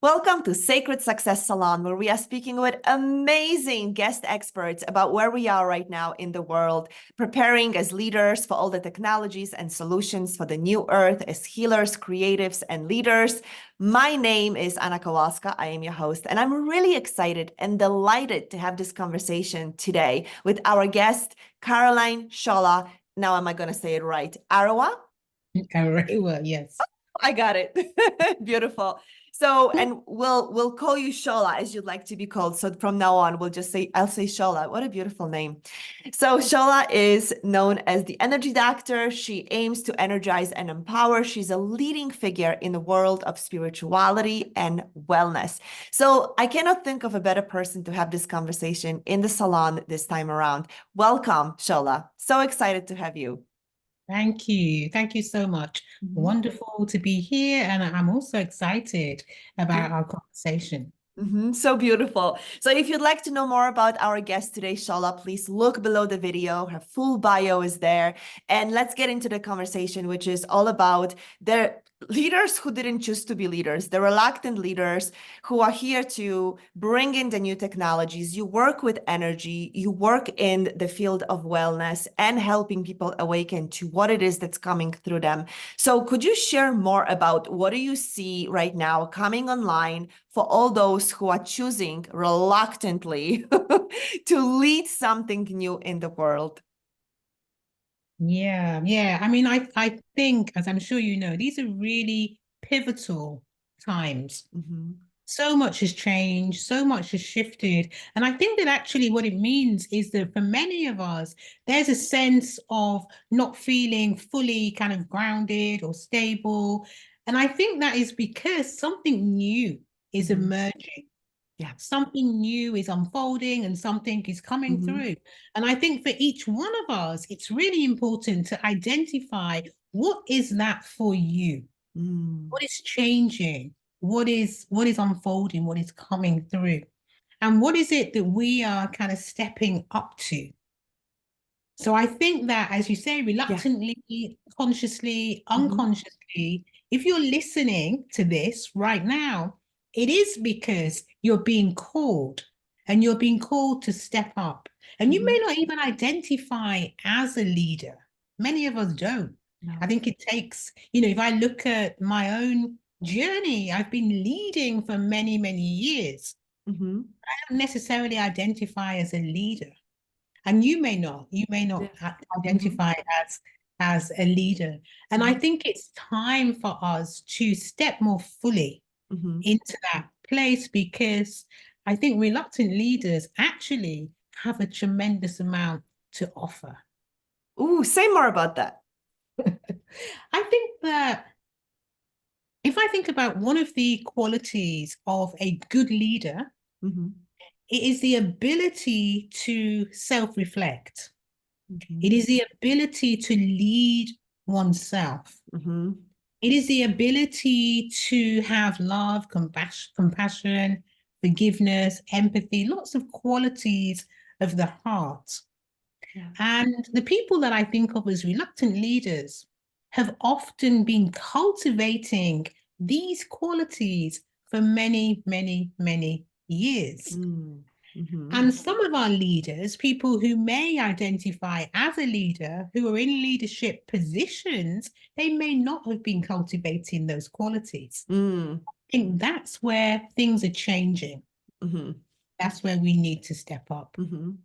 Welcome to Sacred Success Salon, where we are speaking with amazing guest experts about where we are right now in the world, preparing as leaders for all the technologies and solutions for the new earth as healers, creatives, and leaders. My name is Anna Kowalska. I am your host, and I'm really excited and delighted to have this conversation today with our guest, Caroline Shola. Now, am I going to say it right? Arewa? Arewa, yes. I got it. Beautiful. So, and we'll call you Shola as you'd like to be called. So from now on, I'll say Shola. What a beautiful name. So Shola is known as the energy doctor. She aims to energize and empower. She's a leading figure in the world of spirituality and wellness. So I cannot think of a better person to have this conversation in the salon this time around. Welcome, Shola. So excited to have you. Thank you. Thank you so much. Mhm. Wonderful to be here. And I'm also excited about our conversation. So beautiful. So if you'd like to know more about our guest today, Shola, please look below the video. Her full bio is there. And let's get into the conversation, which is all about the leaders who didn't choose to be leaders, the reluctant leaders who are here to bring in the new technologies. You work with energy, you work in the field of wellness and helping people awaken to what it is that's coming through them. So could you share more about what do you see right now coming online for all those who are choosing reluctantly to lead something new in the world? Yeah. I mean, I think, as I'm sure you know, these are really pivotal times. Mhm. So much has changed, so much has shifted. And I think that actually what it means is that for many of us, there's a sense of not feeling fully kind of grounded or stable. And I think that is because something new is Mhm. emerging. Yeah. Something new is unfolding and something is coming Mhm. through. And I think for each one of us, it's really important to identify what is that for you? Mm. What is changing? What is unfolding? What is coming through? And what is it that we are kind of stepping up to? So I think that, as you say, Yeah. reluctantly, consciously, Mhm. unconsciously, if you're listening to this right now, it is because you're being called and you're being called to step up. And you may Mhm. not even identify as a leader. Many of us don't. I No. think it takes, if I look at my own journey, I've been leading for many, many years. Mhm. I don't necessarily identify as a leader. And you may not Yeah. Mhm. identify as a leader. And I Mhm. think it's time for us to step more fully Mhm. into that place because I think reluctant leaders actually have a tremendous amount to offer. Ooh, say more about that. I think that if I think about one of the qualities of a good leader, Mhm. it is the ability to self-reflect. It Mhm. is the ability to lead oneself. Mhm. It is the ability to have love, compassion, forgiveness, empathy, lots of qualities of the heart. Yeah. And the people that I think of as reluctant leaders have often been cultivating these qualities for many, many, many years. Mm. Mhm. And some of our leaders, people who may identify as a leader, who are in leadership positions, they may not have been cultivating those qualities. Mm. I think that's where things are changing. Mhm. That's where we need to step up. Mhm.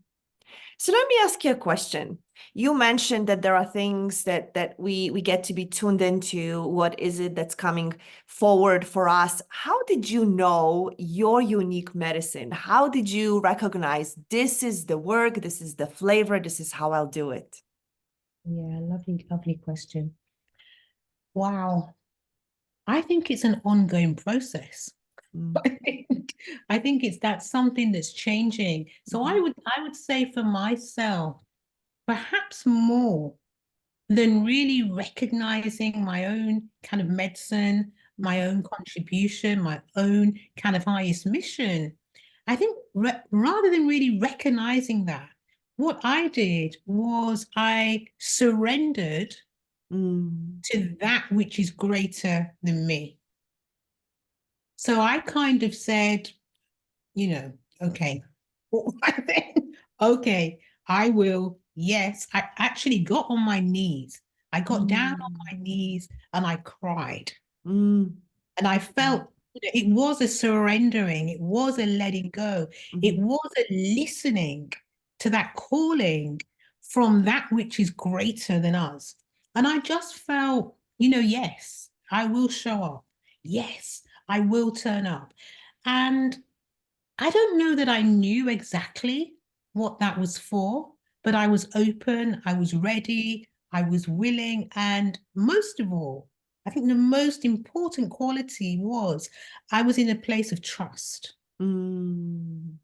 So let me ask you a question. You mentioned that there are things that we get to be tuned into. What is it that's coming forward for us? How did you know your unique medicine? How did you recognize this is the work, this is the flavor, this is how I'll do it? Yeah, lovely, lovely question. Wow. I think it's an ongoing process. Mm. I think, I think that's something that's changing. So I Mhm. would I would say for myself, perhaps more than really recognizing my own kind of medicine, my Mhm. own contribution, my own kind of highest mission. I think rather than really recognizing that, what I did was I surrendered Mm. to that which is greater than me. So I kind of said, okay, okay, I will. Yes, I actually got on my knees. I got down on Mm, my knees and I cried. mm, And I wow. felt it was a surrendering, it was a letting go, it Mhm, was a listening to that calling from that which is greater than us. And I just felt, yes, I will show up. Yes, I will turn up. And I don't know that I knew exactly what that was for, but I was open, I was ready, I was willing. And most of all, I think the most important quality was I was in a place of trust. mm,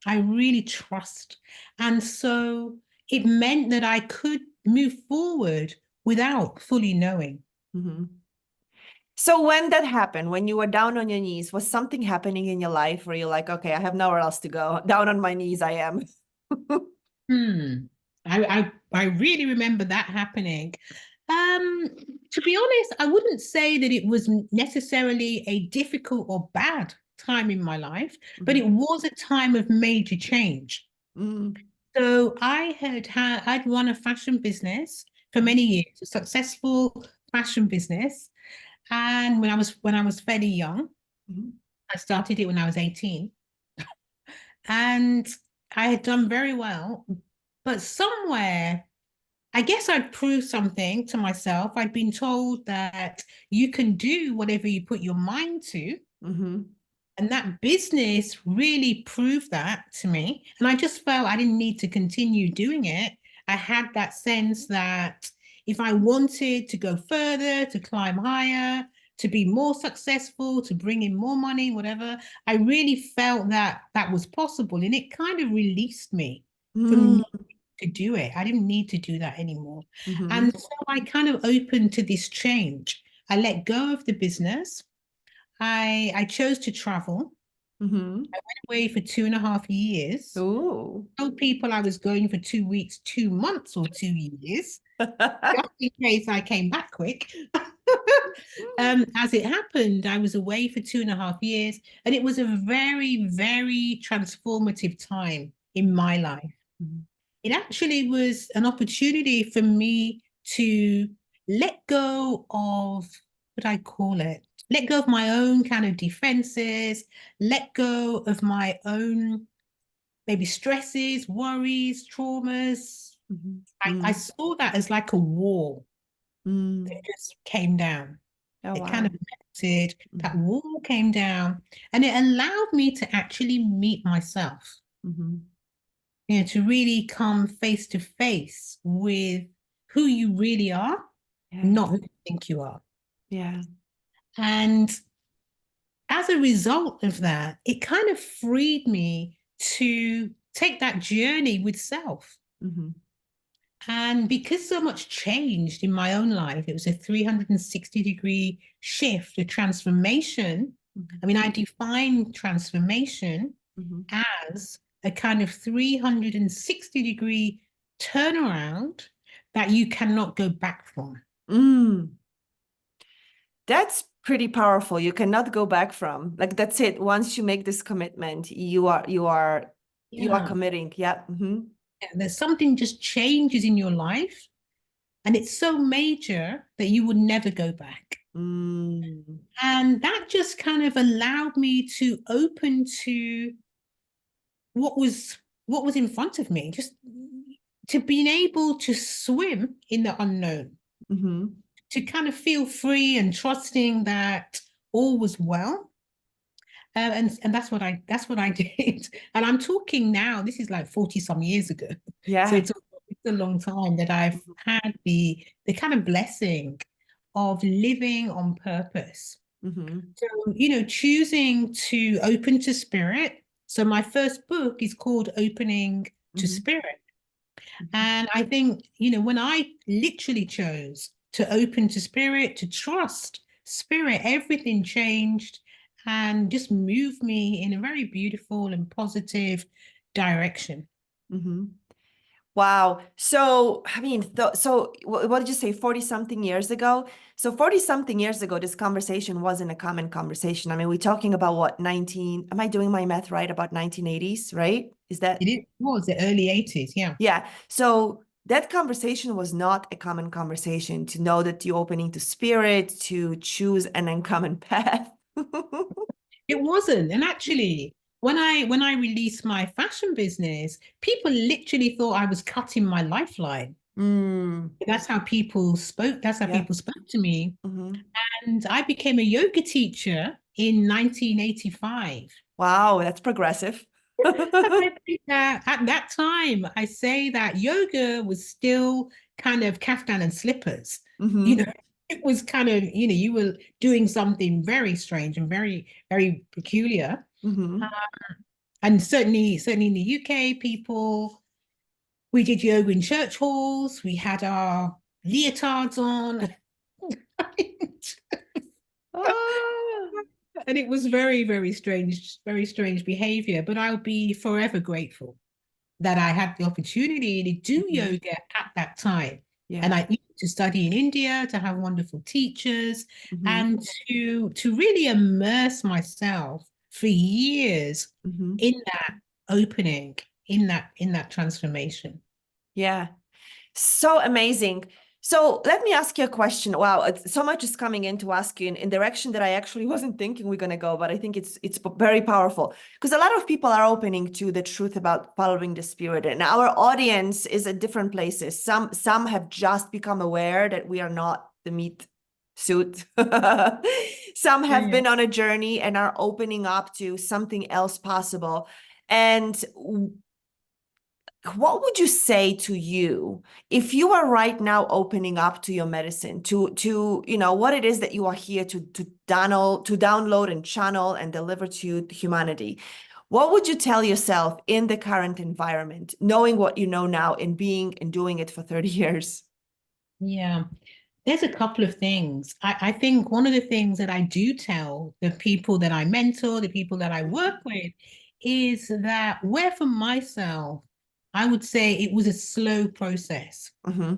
I really trust. And so it meant that I could move forward without fully knowing. mhm. So when that happened, when you were down on your knees, was something happening in your life where you're like, okay, I have nowhere else to go. Down on my knees, I am. Hmm. I really remember that happening. Um, to be honest, I wouldn't say that it was necessarily a difficult or bad time in my life, but Mhm, it was a time of major change. mm, So I'd run a fashion business for many years, a successful fashion business. And when I was fairly young, mhm, I started it when I was 18. And I had done very well, but somewhere I guess I'd proved something to myself. I'd been told that you can do whatever you put your mind to. mhm, And that business really proved that to me. And I just felt I didn't need to continue doing it. I had that sense that if I wanted to go further, to climb higher, to be more successful, to bring in more money, whatever, I really felt that that was possible. And it kind of released me from mm, to do it. I didn't need to do that anymore. And mhm, so I kind of opened to this change. I let go of the business. I chose to travel. mhm. I went away for 2.5 years. Ooh. Told people I was going for 2 weeks, 2 months, or 2 years, just in case I came back quick. As it happened, I was away for 2.5 years, and it was a very, very transformative time in my life. Mhm, It actually was an opportunity for me to let go of what I call it, let go of my own kind of defenses, let go of my own maybe stresses, worries, traumas. mhm, I mm, saw that as like a wall that mm. just came down. Oh, It kind wow. of melted, that Mhm, wall came down, and it allowed me to actually meet myself, mhm. to really come face to face with who you really are, Yeah, not who you think you are. yeah. And as a result of that, it kind of freed me to take that journey with self. Mhm, And because so much changed in my own life, it was a 360-degree shift, a transformation. mhm, I mean, I define transformation mhm. as a kind of 360-degree turnaround that you cannot go back from. Mm. That's pretty powerful. You cannot go back from. Like that's it. Once you make this commitment, you are Yeah. committing. Yeah. Mhm. There's something just changes in your life, and it's so major that you would never go back. Mm. And that just kind of allowed me to open to what was in front of me, just to being able to swim in the unknown, Mhm. to kind of feel free and trusting that all was well. And that's what I did. And I'm talking now, this is like 40 some years ago. So Yeah. it's a long time that I've Mhm. had the kind of blessing of living on purpose. Mhm. So, choosing to open to spirit. So my first book is called Opening to Mhm. Spirit. Mhm. And I think, when I literally chose to open to spirit, to trust spirit, everything changed and just moved me in a very beautiful and positive direction. Mhm. Wow. So, I mean, what did you say, 40 something years ago? So 40 something years ago, this conversation wasn't a common conversation. I mean, we're talking about what, 19, am I doing my math right? About 1980s, right? Is that, It was the early 80s, yeah. yeah. So that conversation was not a common conversation to know that you're opening to spirit, to choose an uncommon path. It wasn't. And actually, when I released my fashion business, people literally thought I was cutting my lifeline. Mm, That's how people spoke. That's how yeah. people spoke to me. Hmm. And I became a yoga teacher in 1985. Wow, that's progressive. And I think that at that time, I say that yoga was still kind of kaftan and slippers. You Hmm. know, it was kind of, you were doing something very strange and very, very peculiar. Uh, Hmm. and certainly in the UK, people, we did yoga in church halls, we had our leotards on. Ah. And it was very strange behavior. But I'll be forever grateful that I had the opportunity to do Mhm. yoga at that time. And Yeah. I used to study in India, to have wonderful teachers, Hmm. and to really immerse myself for years Hmm. in that opening, in that transformation. Yeah. So amazing. So let me ask you a question. Wow, so much is coming in to ask you in direction that I actually wasn't thinking we're gonna go, but I think it's very powerful because a lot of people are opening to the truth about following the spirit, and our audience is at different places. Some have just become aware that we are not the meat suit. Some Yeah, have yeah. been on a journey and are opening up to something else possible. And what would you say to you if you are right now opening up to your medicine, to what it is that you are here to download and channel and deliver to humanity? What would you tell yourself in the current environment, knowing what you know now and being and doing it for 30 years? Yeah. There's a couple of things. I think one of the things that I do tell the people that I mentor, the people that I work with, is that where for myself, I would say it was a slow process. Mm-hmm.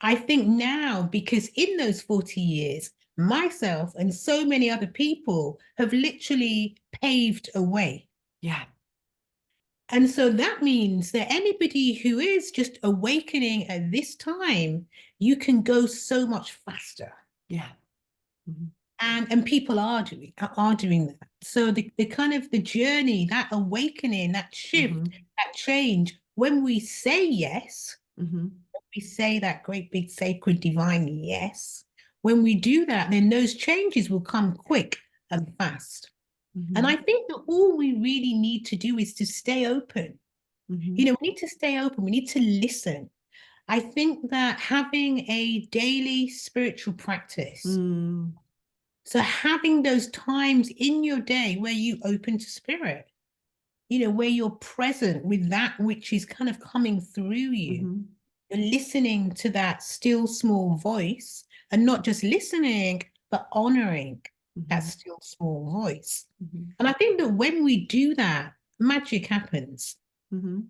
I think now, because in those 40 years, myself and so many other people have literally paved a way. Yeah. And so that means that anybody who is just awakening at this time, you can go so much faster. Yeah. Mm-hmm. And people are doing that. So the kind of the journey, that awakening, that shift, Mm-hmm. that change, when we say yes, Mm-hmm. we say that great big sacred divine yes. When we do that, then those changes will come quick and fast. And Mm-hmm. I think that all we really need to do is to stay open. Mm-hmm. We need to stay open. We need to listen. I think that having a daily spiritual practice, Mm-hmm. so having those times in your day where you open to spirit, where you're present with that which is kind of coming through you, Mm-hmm. you're listening to that still small voice and not just listening, but honoring that Mm-hmm. still small voice. Mm-hmm. And I think that when we do that, magic happens. Mm-hmm.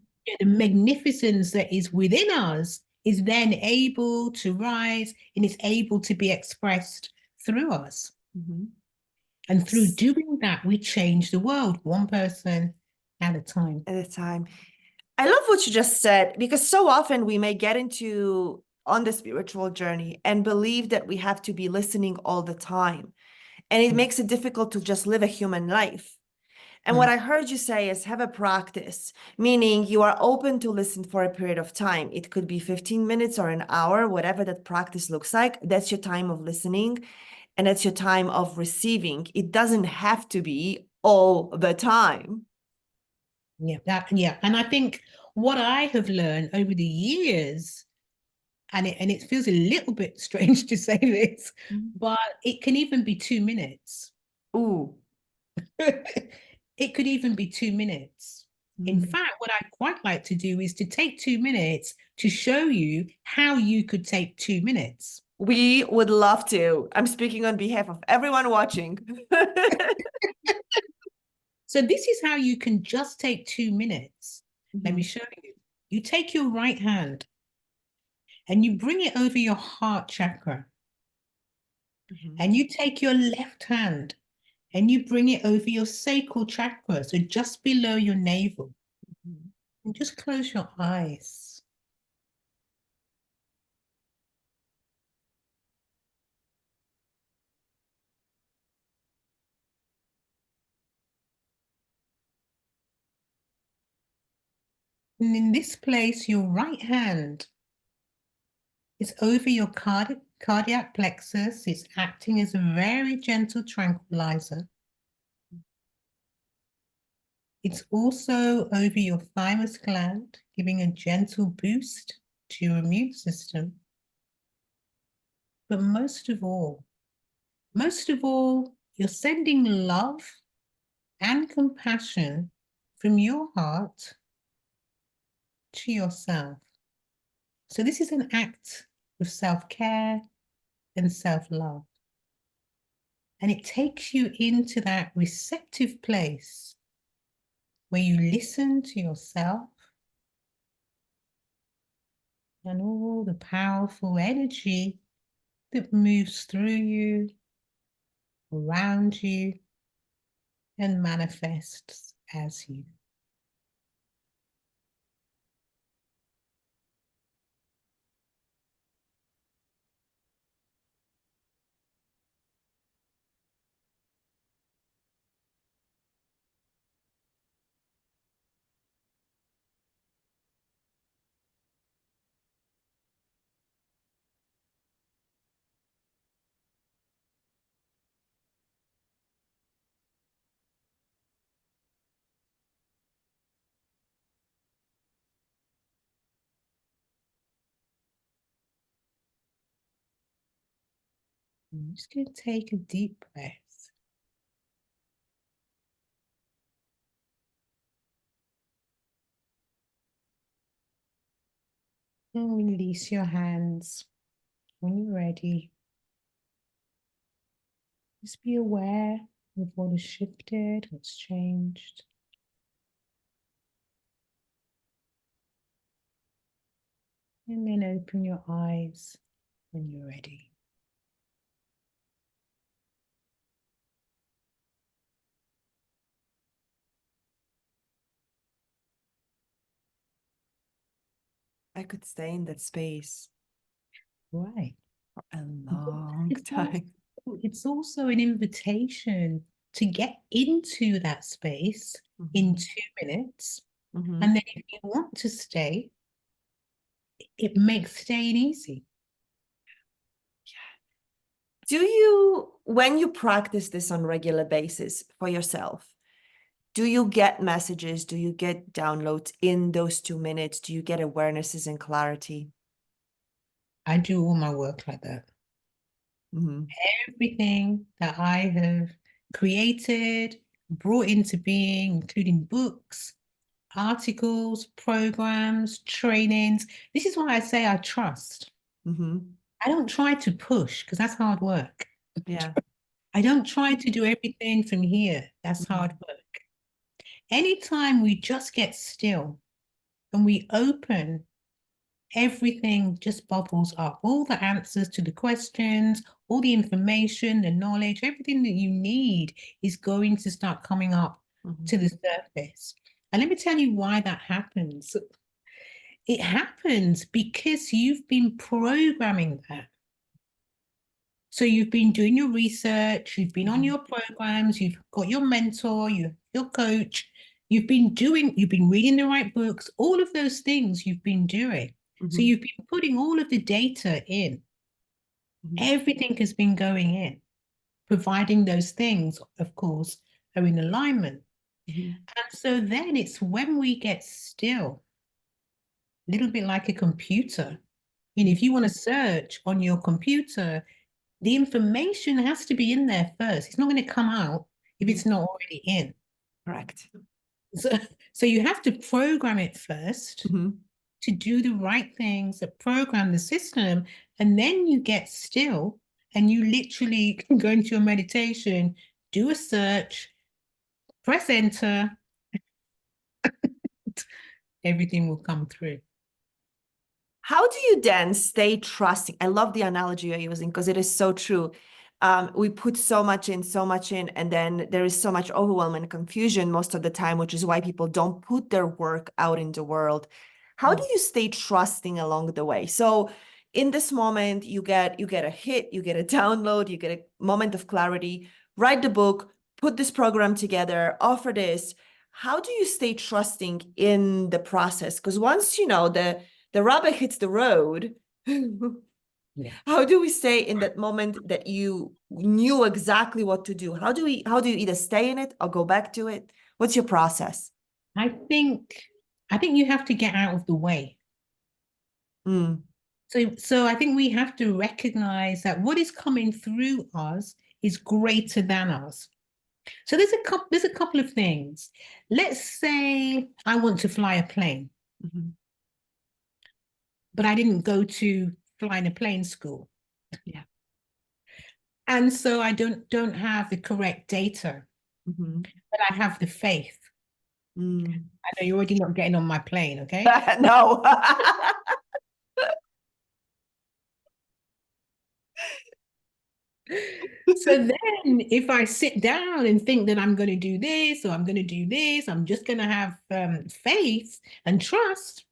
The magnificence that is within us is then able to rise and is able to be expressed through us. Mm-hmm. And through doing that, we change the world one person at a time. At a time. I love what you just said because so often we may get into on the spiritual journey and believe that we have to be listening all the time. And it makes it difficult to just live a human life. And what Mm. I heard you say is have a practice, meaning you are open to listen for a period of time. It could be 15 minutes or an hour, whatever that practice looks like. That's your time of listening and that's your time of receiving. It doesn't have to be all the time. Yeah. And I think what I have learned over the years, and it feels a little bit strange to say this, but it can even be 2 minutes. Ooh. It could even be 2 minutes. In Mm. fact, what I'd quite like to do is to take 2 minutes to show you how you could take 2 minutes. We would love to. I'm speaking on behalf of everyone watching. So this is how you can just take 2 minutes. Let me Mhm. show you. You take your right hand and you bring it over your heart chakra. And you take your left hand and you bring it over your sacral chakra, so just below your navel. Mhm. And just close your eyes. And in this place, your right hand is over your cardiac plexus. It's acting as a very gentle tranquilizer. It's also over your thymus gland, giving a gentle boost to your immune system. But most of all, you're sending love and compassion from your heart to yourself. So this is an act of self-care and self-love. And it takes you into that receptive place where you listen to yourself and all the powerful energy that moves through you, around you, and manifests as you. I'm just going to take a deep breath. And release your hands when you're ready. Just be aware of what has shifted, what's changed. And then open your eyes when you're ready. I could stay in that space Right. for a long time. It's also an invitation to get into that space in 2 minutes. Mhm. And then if you want to stay, it makes staying easy. Do you, when you practice this on regular basis for yourself, do you get messages? Do you get downloads in those 2 minutes? Do you get awarenesses and clarity? I do all my work like that. Mhm. Everything that I have created, brought into being, including books, articles, programs, trainings. This is why I say I trust. Mhm. I don't try to push because that's hard work. Yeah. I don't try to do everything from here. That's hard work. Anytime we just get still and we open, everything just bubbles up. All the answers to the questions, all the information, the knowledge, everything that you need is going to start coming up Mhm. to the surface. And let me tell you why that happens. It happens because you've been programming that. So you've been doing your research, you've been on your programs, you've got your mentor, your coach, you've been reading the right books, all of those things you've been doing. So Mhm. you've been putting all of the data in. Mhm. Everything has been going in, providing those things, of course, are in alignment. Mhm. And so then it's when we get still, a little bit like a computer. And if you want to search on your computer, the information has to be in there first. It's not going to come out if it's not already in. Correct. So, so you have to program it first Mhm. to do the right things that program the system. And then you get still and you literally can go into your meditation, do a search, press enter, everything will come through. How do you then stay trusting? I love the analogy you're using because it is so true. We put so much in, and then there is so much overwhelm and confusion most of the time, which is why people don't put their work out in the world. How do you stay trusting along the way? So in this moment, you get a hit, you get a download, you get a moment of clarity, write the book, put this program together, offer this. How do you stay trusting in the process? Because once you know the rubber hits the road, Yeah. how do we stay in that moment that you knew exactly what to do? How do you either stay in it or go back to it? What's your process? I think you have to get out of the way. Mm, So I think we have to recognize that what is coming through us is greater than us. So there's a couple of things. Let's say I want to fly a plane, mhm. but I didn't go to flying a plane school. Yeah. And so I don't have the correct data, Mhm. but I have the faith. Mm. I know you're already not getting on my plane, okay? No. So then if I sit down and think that I'm going to do this or I'm going to do this, I'm just going to have faith and trust,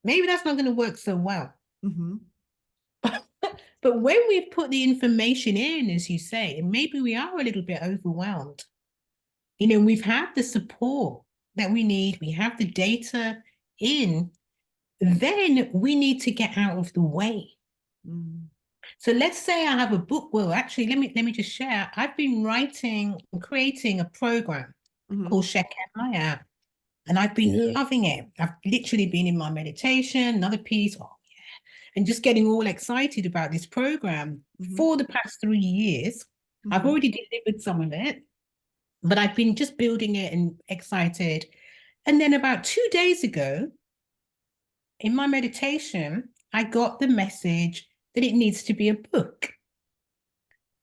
maybe that's not going to work so well. Mhm. But when we've put the information in, as you say, and maybe we are a little bit overwhelmed, we've had the support that we need, we have the data in, then we need to get out of the way. Mm. So let's say I have a book. Well, actually, let me just share. I've been writing and creating a program Mhm. called Check My App, and I've been loving it. I've literally been in my meditation, another piece, oh yeah, and just getting all excited about this program Mhm. for the past 3 years. I've Mhm. already delivered some of it, but I've been just building it and excited. And then about 2 days ago, in my meditation, I got the message that it needs to be a book.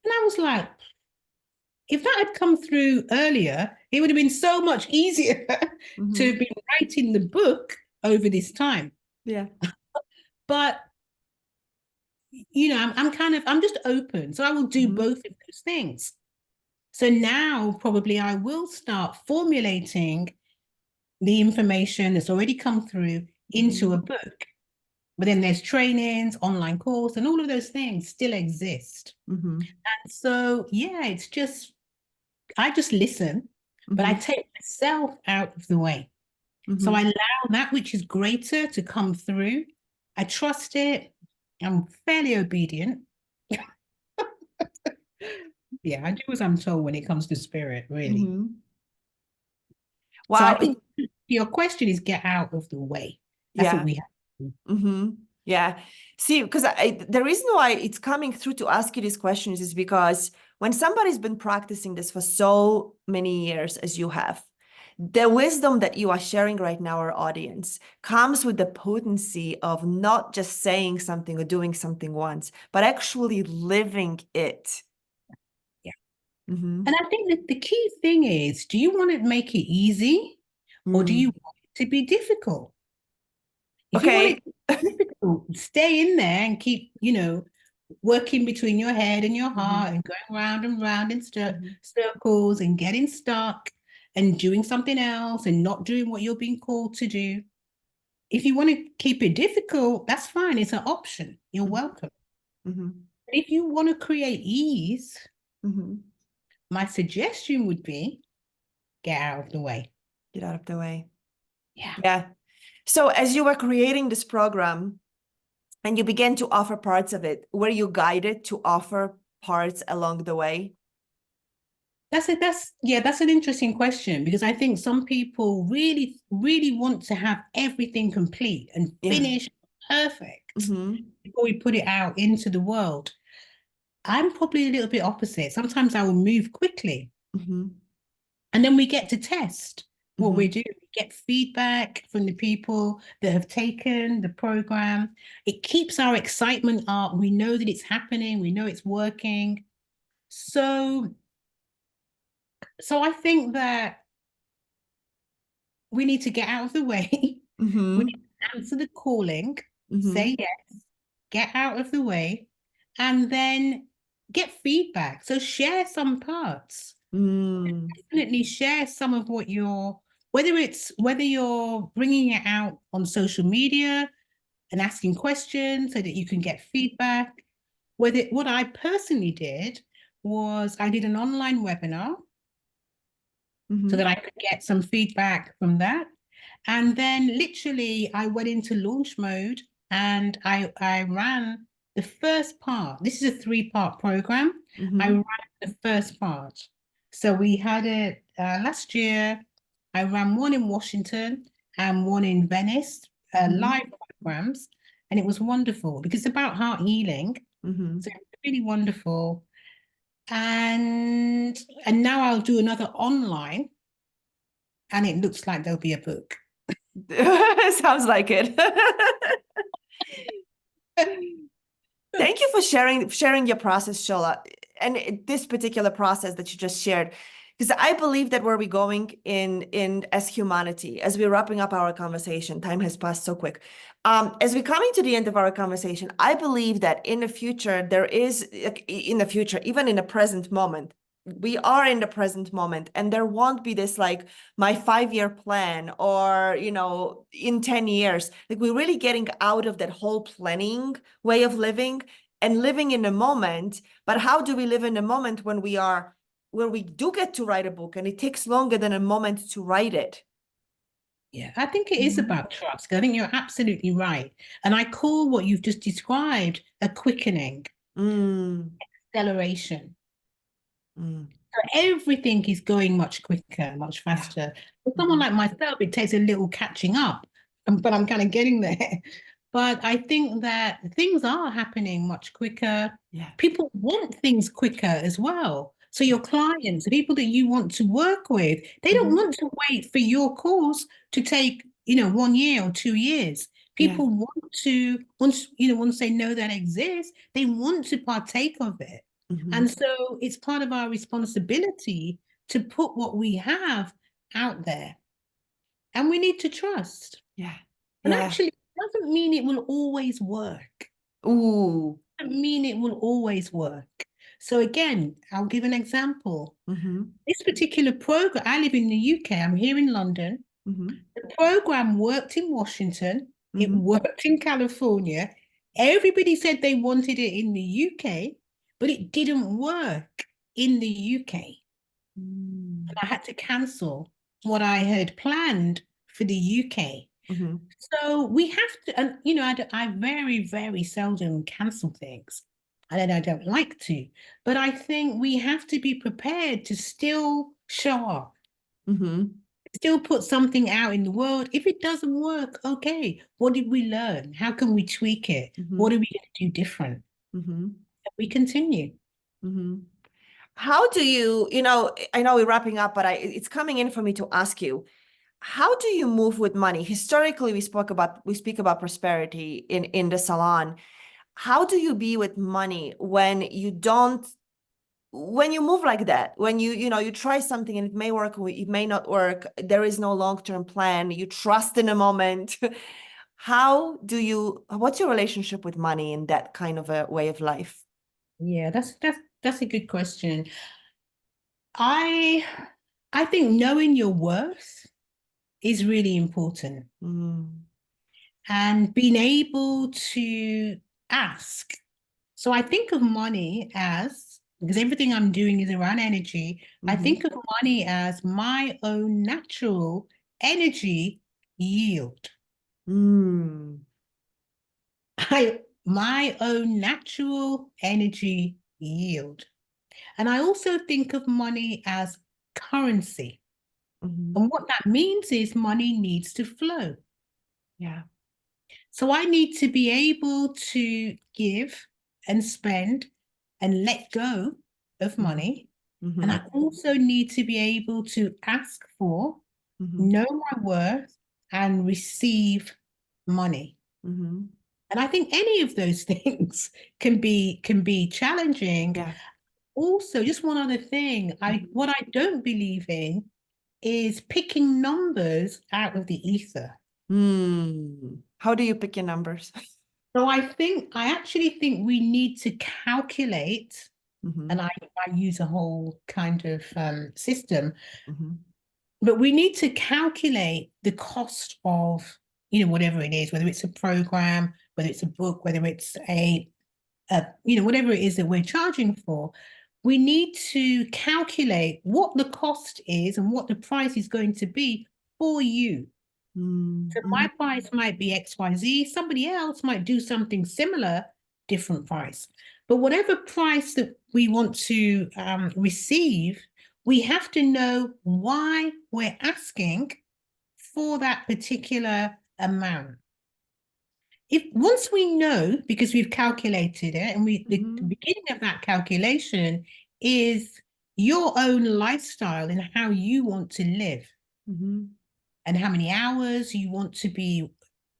And I was like, if that had come through earlier, it would have been so much easier to Mhm. have been writing the book over this time. Yeah. But I'm just open. So I will do Mhm. both of those things. So now probably I will start formulating the information that's already come through into a Mhm. book. But then there's trainings, online course, and all of those things still exist. Mhm. And so, yeah, I just listen, but I Mhm. take myself out of the way. So I Mhm. allow that which is greater to come through. I trust it. I'm fairly obedient. Yeah, I do as I'm told when it comes to spirit, really. Mhm. So I Wow. think your question is get out of the way. That's what Yeah. we have to do. Mm-hmm. Yeah. See, because the reason why it's coming through to ask you these questions is because when somebody's been practicing this for so many years as you have, the wisdom that you are sharing right now, our audience, comes with the potency of not just saying something or doing something once, but actually living it. Yeah. Mm-hmm. And I think that the key thing is, do you want to make it easy or do you Mm. want it to be difficult? If you want Okay. it to be difficult, stay in there and keep, working between your head and your Mm-hmm. heart and going round and round in Mm-hmm. circles and getting stuck and doing something else and not doing what you're being called to do. If you want to keep it difficult, that's fine. It's an option. You're welcome. Mm-hmm. But if you want to create ease, Mm-hmm. my suggestion would be get out of the way. Get out of the way. Yeah. Yeah. So as you were creating this program, and you began to offer parts of it, were you guided to offer parts along the way? That's an interesting question because I think some people really, really want to have everything complete and Yeah. finished perfect Mm-hmm. before we put it out into the world. I'm probably a little bit opposite. Sometimes I will move quickly Mm-hmm. and then we get to test what Mm-hmm. we do. We get feedback from the people that have taken the program. It keeps our excitement up. We know that it's happening. We know it's working. So, so I think that we need to get out of the way We Mm-hmm. need to answer the calling, Mm-hmm. say yes, get out of the way, and then get feedback. So share some parts. Mm. Definitely share some of what you're, whether you're bringing it out on social media and asking questions so that you can get feedback. What I personally did was I did an online webinar so Mm-hmm. that I could get some feedback from that. And then literally I went into launch mode and I ran the first part. This is a 3-part program. I Mm-hmm. ran the first part. So we had it last year. I ran one in Washington and one in Venice, Mm-hmm. live programs. And it was wonderful because it's about heart healing. Mm-hmm. So it was really wonderful. And now I'll do another online and it looks like there'll be a book. Sounds like it. Thank you for sharing your process, Shola, and this particular process that you just shared, because I believe that where we're going in as humanity, as we're wrapping up our conversation, time has passed so quick. As we're coming to the end of our conversation, I believe that in the future there is, like, in the future, even in the present moment, we are in the present moment, and there won't be this like my 5-year plan or in 10 years. Like, we're really getting out of that whole planning way of living and living in the moment. But how do we live in the moment when we do get to write a book and it takes longer than a moment to write it? Yeah, I think it is Mhm. about trust. I think you're absolutely right. And I call what you've just described a quickening, Mm, acceleration. mm, So everything is going much quicker, much yeah. faster. For someone Mhm. like myself, it takes a little catching up, but I'm kind of getting there. But I think that things are happening much quicker. Yeah. People want things quicker as well. So Yeah. your clients, the people that you want to work with, they don't Mhm. want to wait for your course to take, 1 year or 2 years. Yeah. People once they know that exists, they want to partake of it. Mhm. And so it's part of our responsibility to put what we have out there. And we need to trust. Yeah. And Yeah. actually, it doesn't mean it will always work. Ooh. It doesn't mean it will always work. So again, I'll give an example. Mhm. This particular program, I live in the UK, I'm here in London. Mhm. The program worked in Washington, it Mhm. worked in California. Everybody said they wanted it in the UK, but it didn't work in the UK. And Mm. I had to cancel what I had planned for the UK. Mhm. So we have to, and I very, very seldom cancel things. And then I don't like to, but I think we have to be prepared to still show up, Mhm. still put something out in the world. If it doesn't work, okay, what did we learn? How can we tweak it? What Mhm. are we going to do different? Mhm. We continue. Mhm. How do I know we're wrapping up, but it's coming in for me to ask you, how do you move with money? Historically, we speak about prosperity in the salon. How do you be with money when you move like that, when you try something and it may work or it may not work, there is no long-term plan, you trust in a moment. What's your relationship with money in that kind of a way of life? Yeah, that's a good question. I I think knowing your worth is really important Mm, and being able to ask. So I think of money as, because everything I'm doing is around energy, I mhm, think of money as my own natural energy yield. mm, My own natural energy yield. And I also think of money as currency. mhm. And what that means is money needs to flow. Yeah. So I need to be able to give and spend and let go of Mhm, money. And mhm, I also need to be able to ask for, mhm, know my worth, and receive money. mhm. And I think any of those things can be challenging. Yeah. Also, just one other thing, Mhm. what I don't believe in is picking numbers out of the ether. How do you pick your numbers? So I actually think we need to calculate, Mm-hmm. and I use a whole kind of system, Mm-hmm. but we need to calculate the cost of, whatever it is, whether it's a program, whether it's a book, whether it's whatever it is that we're charging for. We need to calculate what the cost is and what the price is going to be for you. So Mm-hmm. my price might be XYZ, somebody else might do something similar, different price. But whatever price that we want to receive, we have to know why we're asking for that particular amount. If once we know, because we've calculated it, and the Mm-hmm. beginning of that calculation is your own lifestyle and how you want to live Mm-hmm. and how many hours you want to be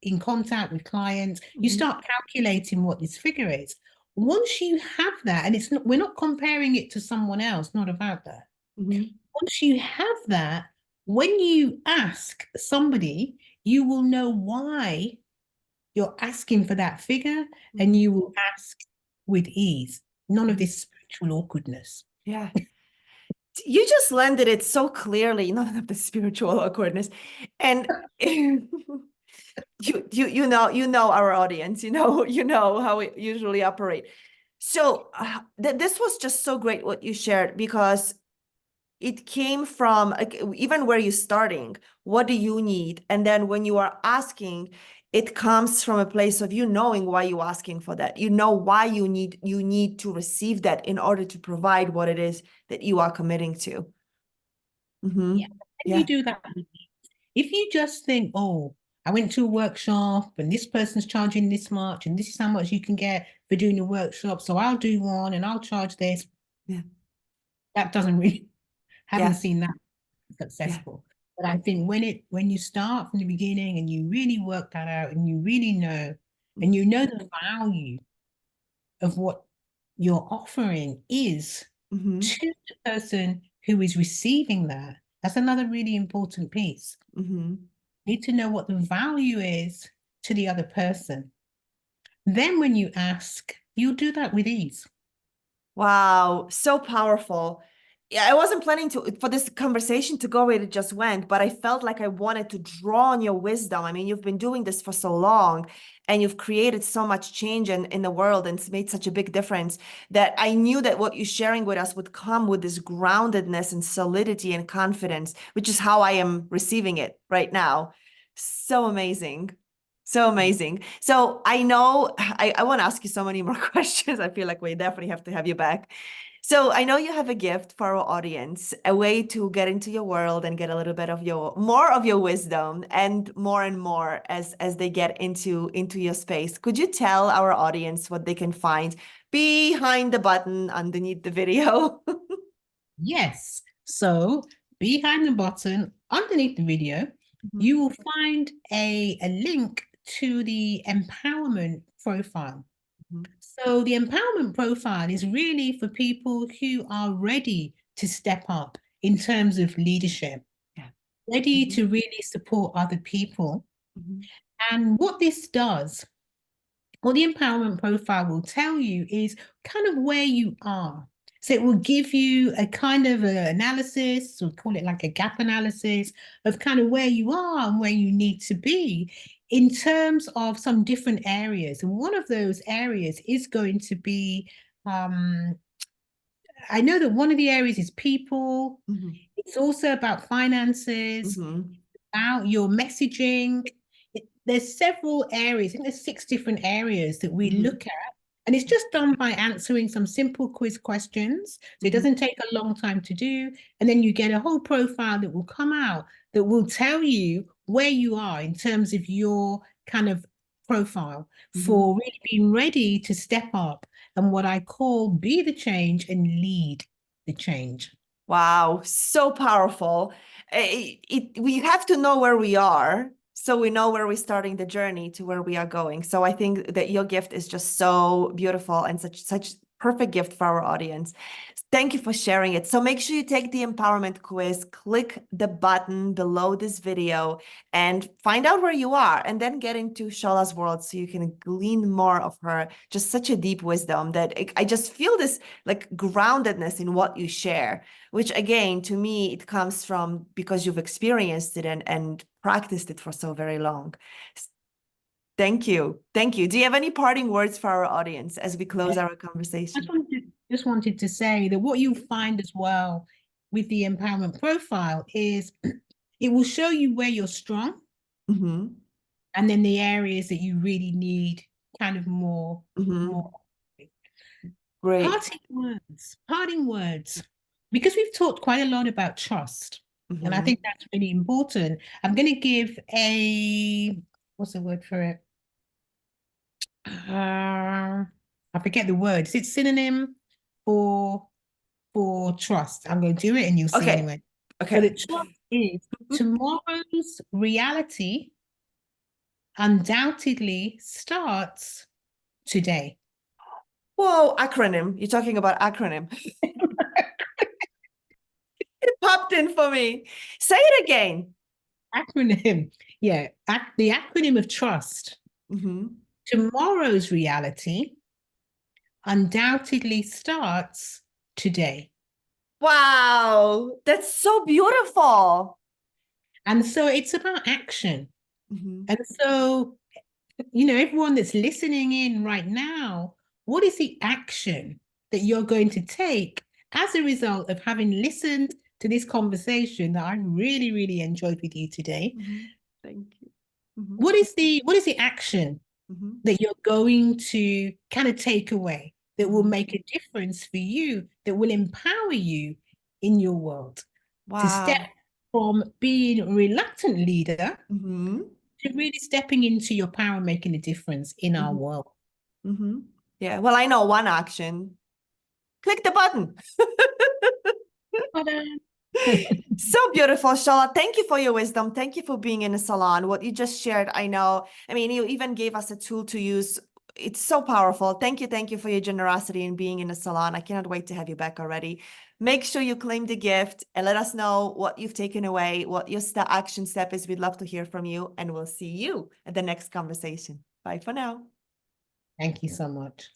in contact with clients, you Mm-hmm. start calculating what this figure is. Once you have that, and we're not comparing it to someone else, not about that. Mm-hmm. Once you have that, when you ask somebody, you will know why you're asking for that figure, and Mm-hmm. you will ask with ease. None of Mm-hmm. this spiritual awkwardness. Yeah. You just landed it so clearly, none of the spiritual awkwardness. And you know our audience, you know how we usually operate. So this was just so great what you shared, because it came from like, even where you're starting, what do you need? And then when you are asking, it comes from a place of you knowing why you're asking for that. You know why you need to receive that in order to provide what it is that you are committing to. Yeah. And you Yeah, do that. If you just think, oh, I went to a workshop and this person's charging this much and this is how much you can get for doing a workshop, so I'll do one and I'll charge this. yeah, That doesn't really, haven't yeah, seen that yeah. successful. But I think when you start from the beginning and you really work that out and you really know, and you know the value of what you're offering is Mm-hmm. to the person who is receiving that, that's another really important piece. Mm-hmm. Need to know what the value is to the other person. Then when you ask, you'll do that with ease. Wow, so powerful. Yeah, I wasn't planning for this conversation to go where it just went, but I felt like I wanted to draw on your wisdom. I mean, you've been doing this for so long and you've created so much change in the world, and it's made such a big difference, that I knew that what you're sharing with us would come with this groundedness and solidity and confidence, which is how I am receiving it right now. So amazing. So amazing. So I know I want to ask you so many more questions. I feel like we definitely have to have you back. So I know you have a gift for our audience, a way to get into your world and get a little bit of more of your wisdom, and more as they get into your space. Could you tell our audience what they can find behind the button underneath the video? Yes. So behind the button, underneath the video, Mhm. you will find a link to the empowerment profile. Mhm. So the empowerment profile is really for people who are ready to step up in terms of leadership, Yeah. ready Mhm. to really support other people. Mhm. And what this does, what the empowerment profile will tell you is kind of where you are. So it will give you a kind of analysis, we call it like a gap analysis of kind of where you are and where you need to be in terms of some different areas. And one of those areas is going to be, I know that one of the areas is people. Mhm. It's also about finances, Mhm. about your messaging. There's several areas. I think there's 6 different areas that we Mhm. look at. And it's just done by answering some simple quiz questions. So it Mhm. doesn't take a long time to do. And then you get a whole profile that will come out that will tell you where you are in terms of your kind of profile Mhm. for really being ready to step up and what I call be the change and lead the change. Wow, so powerful. We have to know where we are so we know where we're starting the journey to where we are going. So I think that your gift is just so beautiful and such perfect gift for our audience. Thank you for sharing it. So make sure you take the empowerment quiz, click the button below this video and find out where you are, and then get into Shola's world so you can glean more of her, just such a deep wisdom that I just feel this like groundedness in what you share, which again, to me, it comes from because you've experienced it and practiced it for so very long. Thank you. Thank you. Do you have any parting words for our audience as we close our conversation? Just wanted to say that what you'll find as well with the empowerment profile is it will show you where you're strong Mm-hmm. and then the areas that you really need kind of more. Great. Parting words, because we've talked quite a lot about trust, and I think that's really important. I'm going to give what's the word for it? I forget the word. Is it synonym for trust? I'm going to do it and you'll see anyway. Okay. So the trust is tomorrow's reality undoubtedly starts today. Whoa, acronym. You're talking about acronym. It popped in for me. Say it again. Acronym. Yeah. The acronym of trust. Tomorrow's reality undoubtedly starts today. Wow, that's so beautiful. And so it's about action. And so, everyone that's listening in right now, what is the action that you're going to take as a result of having listened to this conversation that I really, really enjoyed with you today? Thank you. What is the action that you're going to kind of take away that will make a difference for you, that will empower you in your world to step from being a reluctant leader to really stepping into your power and making a difference in our world? Yeah, well, I know one action. Click the button. So beautiful, Shola. Thank you for your wisdom. Thank you for being in the salon. What you just shared, I know. I mean, you even gave us a tool to use. It's so powerful. Thank you for your generosity in being in the salon. I cannot wait to have you back already. Make sure you claim the gift and let us know what you've taken away, what your action step is. We'd love to hear from you, and we'll see you at the next conversation. Bye for now. Thank you so much.